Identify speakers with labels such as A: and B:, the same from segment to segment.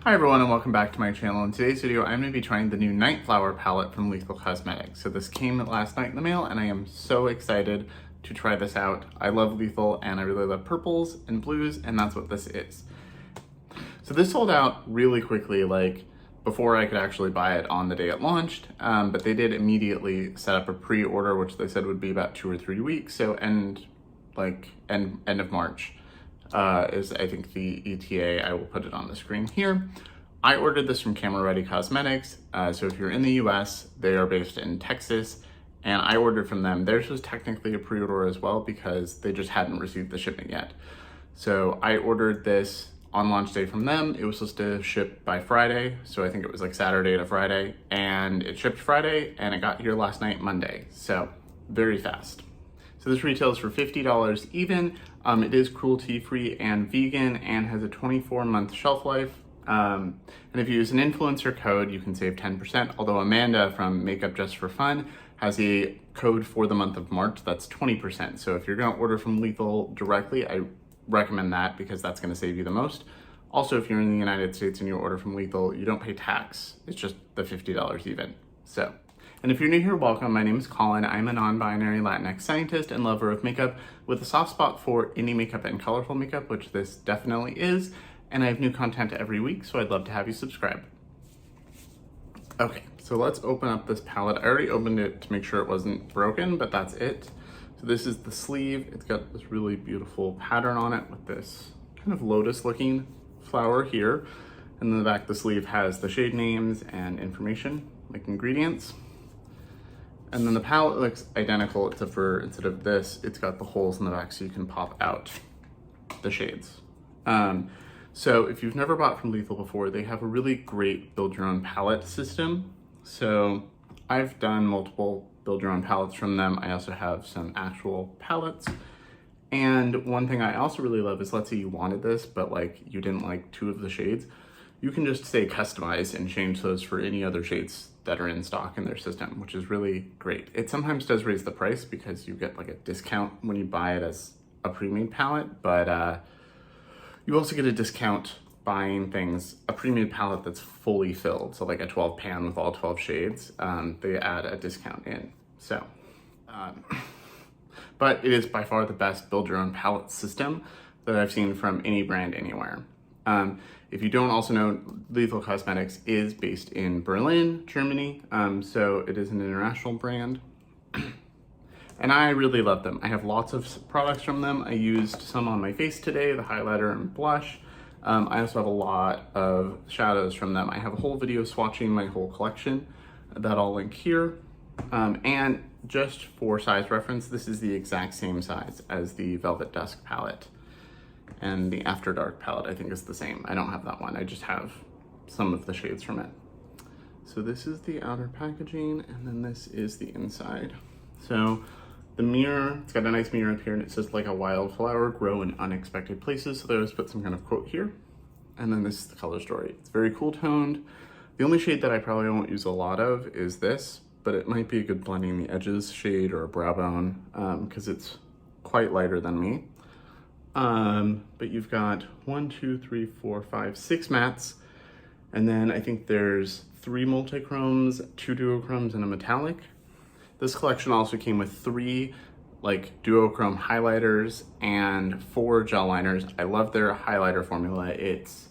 A: Hi everyone and welcome back to my channel. In today's video, I'm going to be trying the new Nightflower palette from Lethal Cosmetics. So this came last night in the mail and I am so excited to try this out. I love Lethal and I really love purples and blues, and that's what this is. So this sold out really quickly, like before I could actually buy it on the day it launched, but they did immediately set up a pre-order, which they said would be about 2 or 3 weeks. So end of March. Is I think the ETA. I will put it on the screen here. I ordered this from Camera Ready Cosmetics. So if you're in the US, they are based in Texas, and I ordered from them. Theirs was technically a pre-order as well because they just hadn't received the shipment yet. So I ordered this on launch day from them. It was supposed to ship by Friday. So I think it was like Saturday to Friday, and it shipped Friday and it got here last night, Monday. So very fast. So this retails for $50 even. It is cruelty-free and vegan and has a 24-month shelf life. And if you use an influencer code, you can save 10%. Although Amanda from Makeup Just for Fun has a code for the month of March that's 20%. So if you're gonna order from Lethal directly, I recommend that because that's gonna save you the most. Also, if you're in the United States and you order from Lethal, you don't pay tax. It's just the $50 even. So. And if you're new here, welcome. My name is Colin. I'm a non-binary Latinx scientist and lover of makeup with a soft spot for indie makeup and colorful makeup, which this definitely is. And I have new content every week, so I'd love to have you subscribe. Okay, so let's open up this palette. I already opened it to make sure it wasn't broken, but that's it. So this is the sleeve. It's got this really beautiful pattern on it with this kind of lotus-looking flower here. And then the back of the sleeve has the shade names and information, like ingredients. And then the palette looks identical, except for instead of this, it's got the holes in the back so you can pop out the shades. So if you've never bought from Lethal before, they have a really great build your own palette system. So I've done multiple build your own palettes from them. I also have some actual palettes. And one thing I also really love is, let's say you wanted this, but like you didn't like 2 of the shades, you can just say customize and change those for any other shades that are in stock in their system, which is really great. It sometimes does raise the price because you get like a discount when you buy it as a pre-made palette, but you also get a discount buying a pre-made palette that's fully filled. So like a 12 pan with all 12 shades, they add a discount in. So, but it is by far the best build your own palette system that I've seen from any brand anywhere. If you don't also know, Lethal Cosmetics is based in Berlin, Germany, so it is an international brand. And I really love them. I have lots of products from them. I used some on my face today, the highlighter and blush. I also have a lot of shadows from them. I have a whole video swatching my whole collection that I'll link here. And just for size reference, this is the exact same size as the Velvet Dusk palette. And the After Dark palette, I think, is the same. I don't have that one. I just have some of the shades from it. So this is the outer packaging, and then this is the inside. So the mirror, it's got a nice mirror up here, and it says, like a wildflower, grow in unexpected places. So they always put some kind of quote here. And then this is the color story. It's very cool toned. The only shade that I probably won't use a lot of is this, but it might be a good blending the edges shade or a brow bone, because it's quite lighter than me. But you've got 1, 2, 3, 4, 5, 6 mattes. And then I think there's 3 multichromes, 2 duochromes, and a metallic. This collection also came with 3 like duochrome highlighters and 4 gel liners. I love their highlighter formula. It's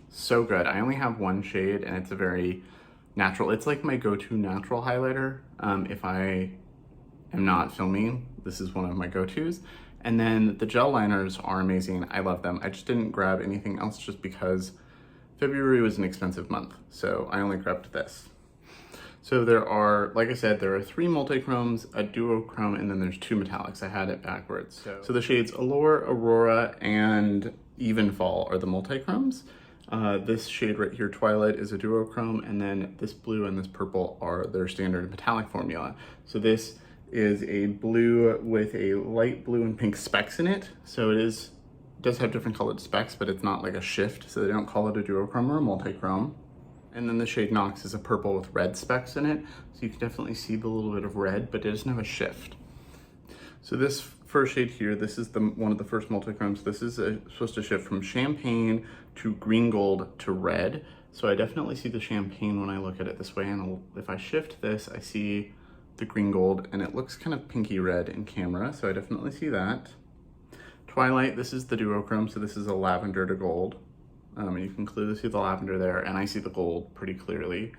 A: so good. I only have 1 shade and it's a very natural, it's like my go-to natural highlighter. If I am not filming, this is one of my go-tos. And then the gel liners are amazing. I love them. I just didn't grab anything else just because February was an expensive month. So I only grabbed this. So there are, like I said, there are 3 multichromes, a duochrome, and then there's 2 metallics. I had it backwards. So the shades Allure, Aurora, and Evenfall are the multichromes. This shade right here, Twilight, is a duochrome, and then this blue and this purple are their standard metallic formula. So this is a blue with a light blue and pink specks in it. So it does have different colored specks, but it's not like a shift. So they don't call it a duochrome or a multichrome. And then the shade Nox is a purple with red specks in it. So you can definitely see the little bit of red, but it doesn't have a shift. So this first shade here, this is one of the first multichromes. This is supposed to shift from champagne to green gold to red. So I definitely see the champagne when I look at it this way, and if I shift this, I see the green gold, and it looks kind of pinky red in camera, so I definitely see that. Twilight, this is the duochrome, so this is a lavender to gold. And you can clearly see the lavender there, and I see the gold pretty clearly.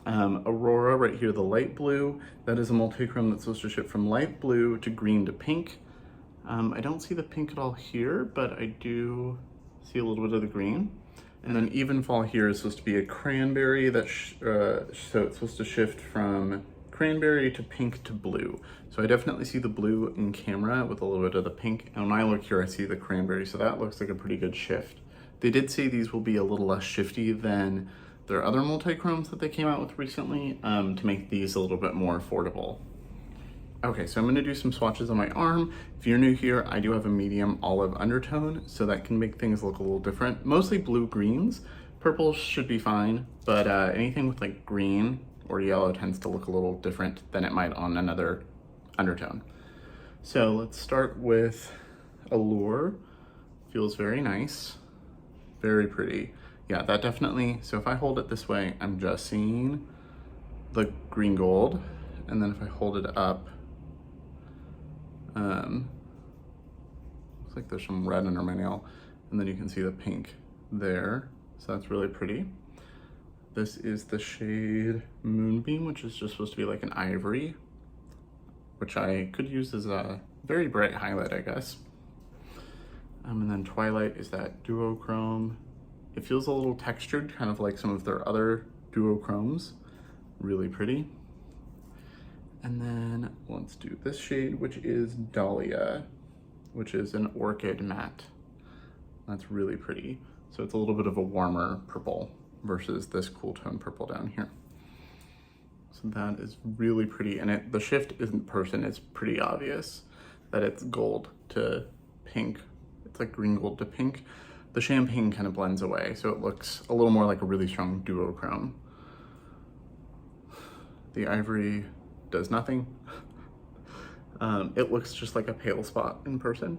A: Aurora, right here, the light blue, that is a multi-chrome that's supposed to shift from light blue to green to pink. I don't see the pink at all here, but I do see a little bit of the green. And then Even Fall here is supposed to be a cranberry, that so it's supposed to shift from cranberry to pink to blue. So I definitely see the blue in camera with a little bit of the pink, and when I look here I see the cranberry, so that looks like a pretty good shift. They did say these will be a little less shifty than their other multi-chromes that they came out with recently, to make these a little bit more affordable. Okay, so I'm gonna do some swatches on my arm. If you're new here, I do have a medium olive undertone, so that can make things look a little different. Mostly blue-greens. Purple should be fine, but anything with like green or yellow tends to look a little different than it might on another undertone. So let's start with Allure. Feels very nice, very pretty. Yeah, that definitely, so if I hold it this way, I'm just seeing the green gold, and then if I hold it up, looks like there's some red under my nail, and then you can see the pink there, so that's really pretty. This is the shade Moonbeam, which is just supposed to be like an ivory, which I could use as a very bright highlight, I guess. And then Twilight is that duochrome. It feels a little textured, kind of like some of their other duochromes. Really pretty. And then let's do this shade, which is Dahlia, which is an orchid matte. That's really pretty. So it's a little bit of a warmer purple versus this cool tone purple down here. So that is really pretty, and the shift isn't person, it's pretty obvious that it's gold to pink. It's like green gold to pink. The champagne kind of blends away, so it looks a little more like a really strong duochrome. The ivory does nothing. It looks just like a pale spot in person.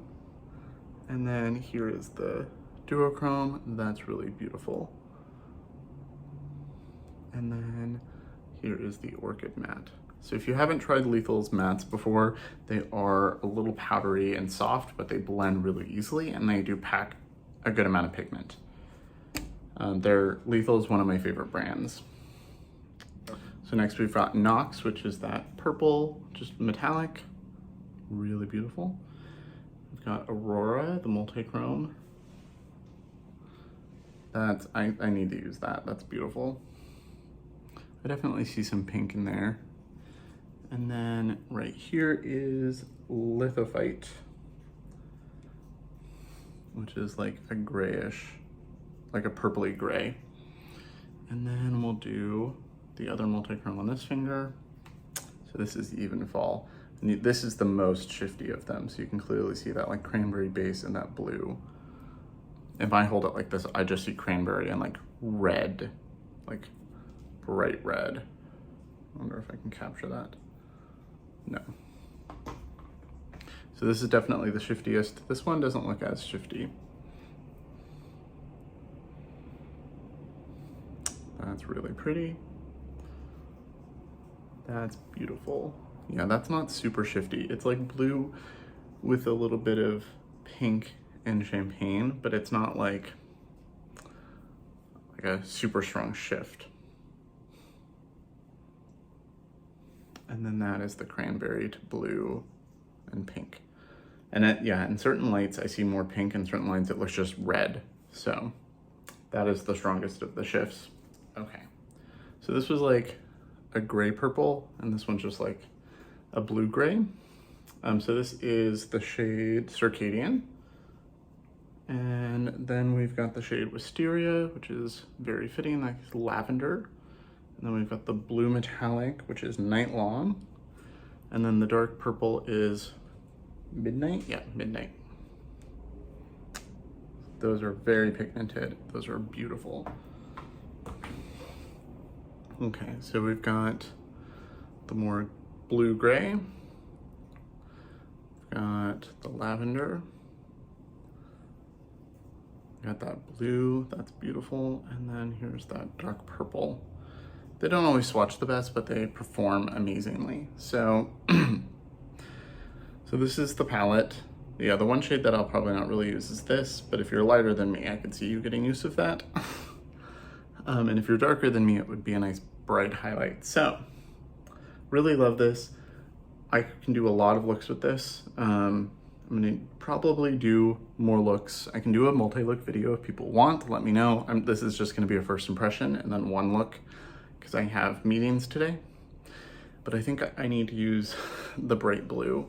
A: And then here is the duochrome. That's really beautiful. And then here is the orchid matte. So if you haven't tried Lethal's mattes before, they are a little powdery and soft, but they blend really easily, and they do pack a good amount of pigment. Lethal is one of my favorite brands. So next we've got Nox, which is that purple, just metallic, really beautiful. We've got Aurora, the multi-chrome. I need to use that, that's beautiful. I definitely see some pink in there. And then right here is Lithophyte, which is like a grayish, like a purpley gray. And then we'll do the other multi-chrome on this finger. So this is Even Fall. And this is the most shifty of them. So you can clearly see that like cranberry base and that blue. If I hold it like this, I just see cranberry and like red, like bright red. I wonder if I can capture that. No. So this is definitely the shiftiest. This one doesn't look as shifty. That's really pretty. That's beautiful. Yeah, that's not super shifty. It's like blue with a little bit of pink and champagne, but it's not like a super strong shift. And then that is the cranberry to blue and pink. And yeah, in certain lights I see more pink, in certain lights it looks just red. So that is the strongest of the shifts. Okay, so this was like a gray purple, and this one's just like a blue gray. So this is the shade Circadian. And then we've got the shade Wisteria, which is very fitting, like lavender. And then we've got the blue metallic, which is Night Long. And then the dark purple is Midnight? Yeah, Midnight. Those are very pigmented. Those are beautiful. Okay, so we've got the more blue-gray. We've got the lavender. Got that blue, that's beautiful. And then here's that dark purple. They don't always swatch the best, but they perform amazingly. So, so this is the palette. Yeah, the one shade that I'll probably not really use is this, but if you're lighter than me, I could see you getting use of that. And if you're darker than me, it would be a nice bright highlight. So, really love this. I can do a lot of looks with this. I'm gonna probably do more looks. I can do a multi-look video if people want, let me know. This is just gonna be a first impression and then one look because I have meetings today. But I think I need to use the bright blue.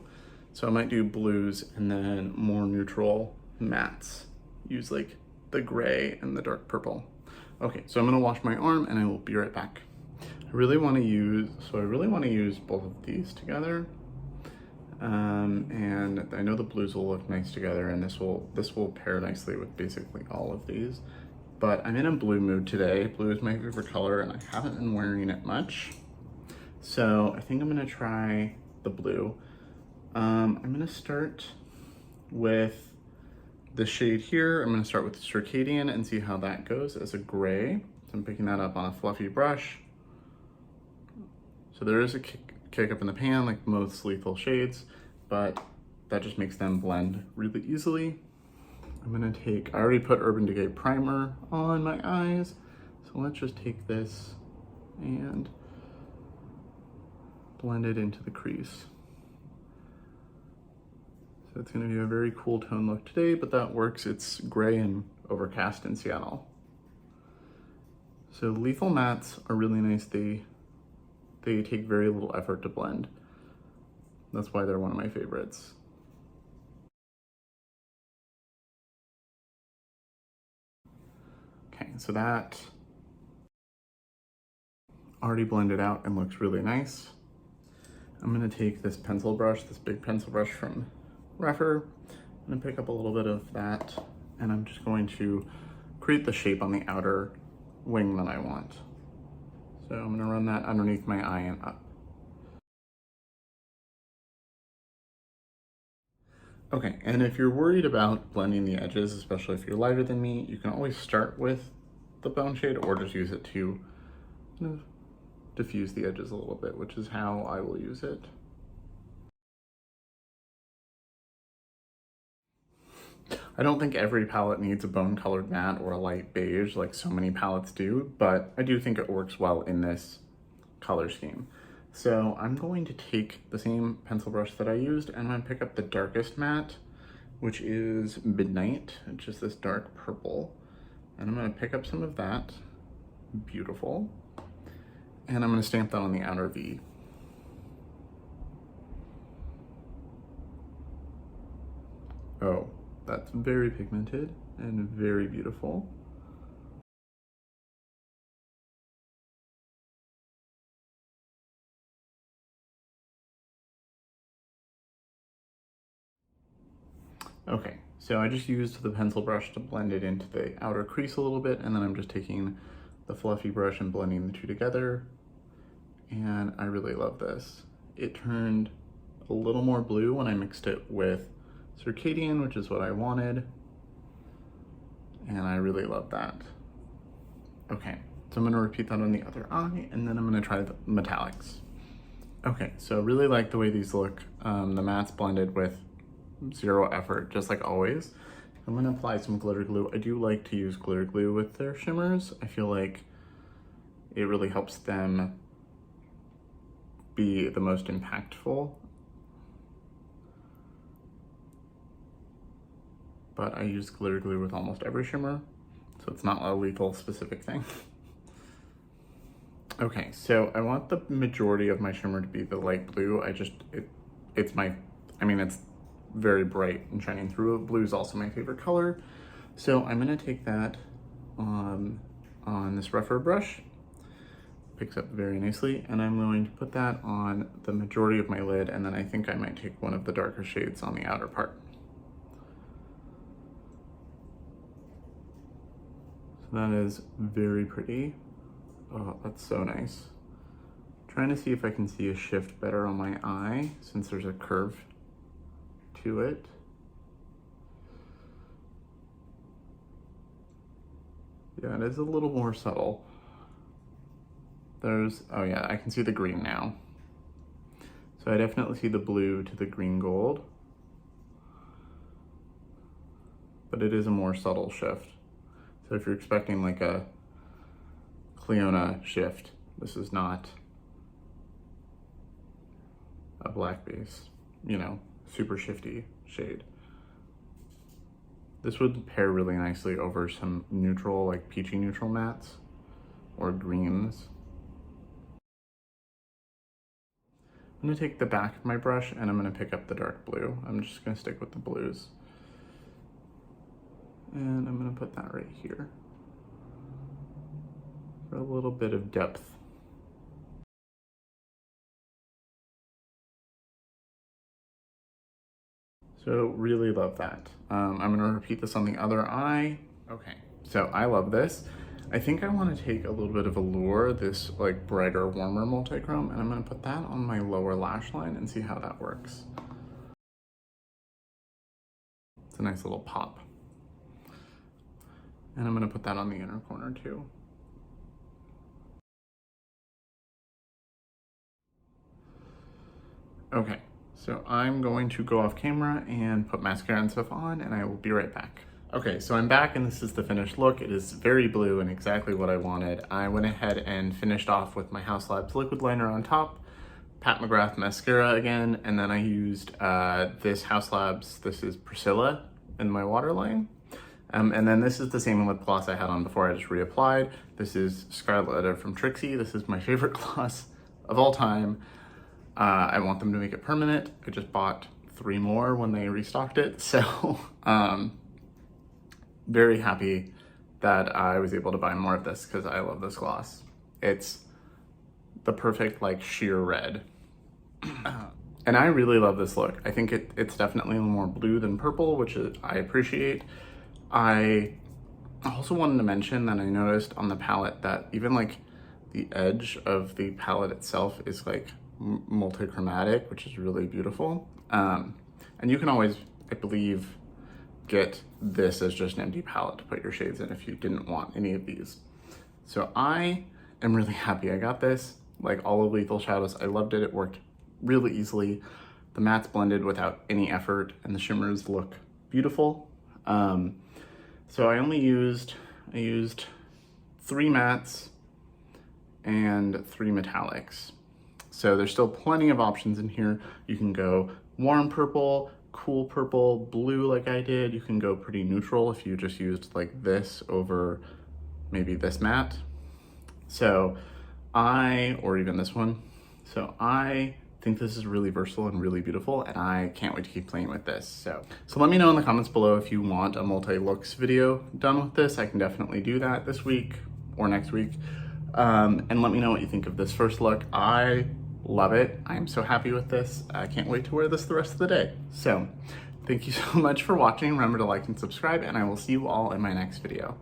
A: So I might do blues and then more neutral mattes. Use like the gray and the dark purple. Okay, so I'm gonna wash my arm and I will be right back. I really wanna use both of these together. And I know the blues will look nice together and this will pair nicely with basically all of these. But I'm in a blue mood today. Blue is my favorite color and I haven't been wearing it much. So I think I'm gonna try the blue. I'm gonna start with the shade here. I'm gonna start with Circadian and see how that goes as a gray. So I'm picking that up on a fluffy brush. So there is a kick up in the pan like most lethal shades, but that just makes them blend really easily. I'm gonna I already put Urban Decay primer on my eyes. So let's just take this and blend it into the crease. So it's gonna be a very cool tone look today, but that works. It's gray and overcast in Seattle. So lethal mattes are really nice. They take very little effort to blend. That's why they're one of my favorites. Okay, so that already blended out and looks really nice. I'm gonna take this pencil brush, this big pencil brush from Reffer. I'm gonna pick up a little bit of that and I'm just going to create the shape on the outer wing that I want. So I'm gonna run that underneath my eye and up. Okay, and if you're worried about blending the edges, especially if you're lighter than me, you can always start with the bone shade or just use it to kind of diffuse the edges a little bit, which is how I will use it. I don't think every palette needs a bone colored matte or a light beige like so many palettes do, but I do think it works well in this color scheme. So I'm going to take the same pencil brush that I used and I'm gonna pick up the darkest matte, which is Midnight, which is this dark purple. And I'm gonna pick up some of that, beautiful. And I'm gonna stamp that on the outer V. Oh, that's very pigmented and very beautiful. Okay, so I just used the pencil brush to blend it into the outer crease a little bit, and then I'm just taking the fluffy brush and blending the two together. And I really love this. It turned a little more blue when I mixed it with Circadian, which is what I wanted. And I really love that. Okay, so I'm gonna repeat that on the other eye, and then I'm gonna try the metallics. Okay, so I really like the way these look. The matte's blended with zero effort, just like always. I'm gonna apply some glitter glue. I do like to use glitter glue with their shimmers. I feel like it really helps them be the most impactful. But I use glitter glue with almost every shimmer, so it's not a lethal specific thing. Okay, so I want the majority of my shimmer to be the light blue. It's very bright and shining through. Blue is also my favorite color. So I'm gonna take that on this rougher brush. Picks up very nicely, and I'm going to put that on the majority of my lid, and then I think I might take one of the darker shades on the outer part. So that is very pretty. Oh, that's so nice. Trying to see if I can see a shift better on my eye since there's a curve to it. Yeah, it is a little more subtle. There's, oh yeah, I can see the green now. So I definitely see the blue to the green gold, but it is a more subtle shift. So if you're expecting like a Cleona shift, this is not a black base, you know, super shifty shade. This would pair really nicely over some neutral, like peachy neutral mattes or greens. I'm gonna take the back of my brush and I'm gonna pick up the dark blue. I'm just gonna stick with the blues. And I'm gonna put that right here for a little bit of depth. So really love that. I'm gonna repeat this on the other eye. Okay, so I love this. I think I wanna take a little bit of Allure, this like brighter, warmer multi-chrome, and I'm gonna put that on my lower lash line and see how that works. It's a nice little pop. And I'm gonna put that on the inner corner too. Okay, so I'm going to go off camera and put mascara and stuff on, and I will be right back. Okay, so I'm back and this is the finished look. It is very blue and exactly what I wanted. I went ahead and finished off with my House Labs liquid liner on top, Pat McGrath mascara again, and then I used this House Labs, this is Priscilla in my waterline. And then this is the same lip gloss I had on before, I just reapplied. This is Scarlet Letter from Trixie. This is my favorite gloss of all time. I want them to make it permanent. I just bought 3 more when they restocked it. So very happy that I was able to buy more of this because I love this gloss. It's the perfect like sheer red. And I really love this look. I think it's definitely a little more blue than purple, which I appreciate. I also wanted to mention that I noticed on the palette that even like the edge of the palette itself is like multi-chromatic, which is really beautiful. And you can always, I believe, get this as just an empty palette to put your shades in if you didn't want any of these. So I am really happy I got this. Like all of Lethal Shadows, I loved it. It worked really easily. The mattes blended without any effort and the shimmers look beautiful. So I used 3 mattes and 3 metallics. So there's still plenty of options in here. You can go warm purple, cool purple, blue like I did. You can go pretty neutral if you just used like this over maybe this matte. So or even this one. So I think this is really versatile and really beautiful, and I can't wait to keep playing with this. So let me know in the comments below if you want a multi-looks video done with this. I can definitely do that this week or next week. And let me know what you think of this first look. I love it. I'm so happy with this. I can't wait to wear this the rest of the day. So thank you so much for watching. Remember to like and subscribe, and I will see you all in my next video.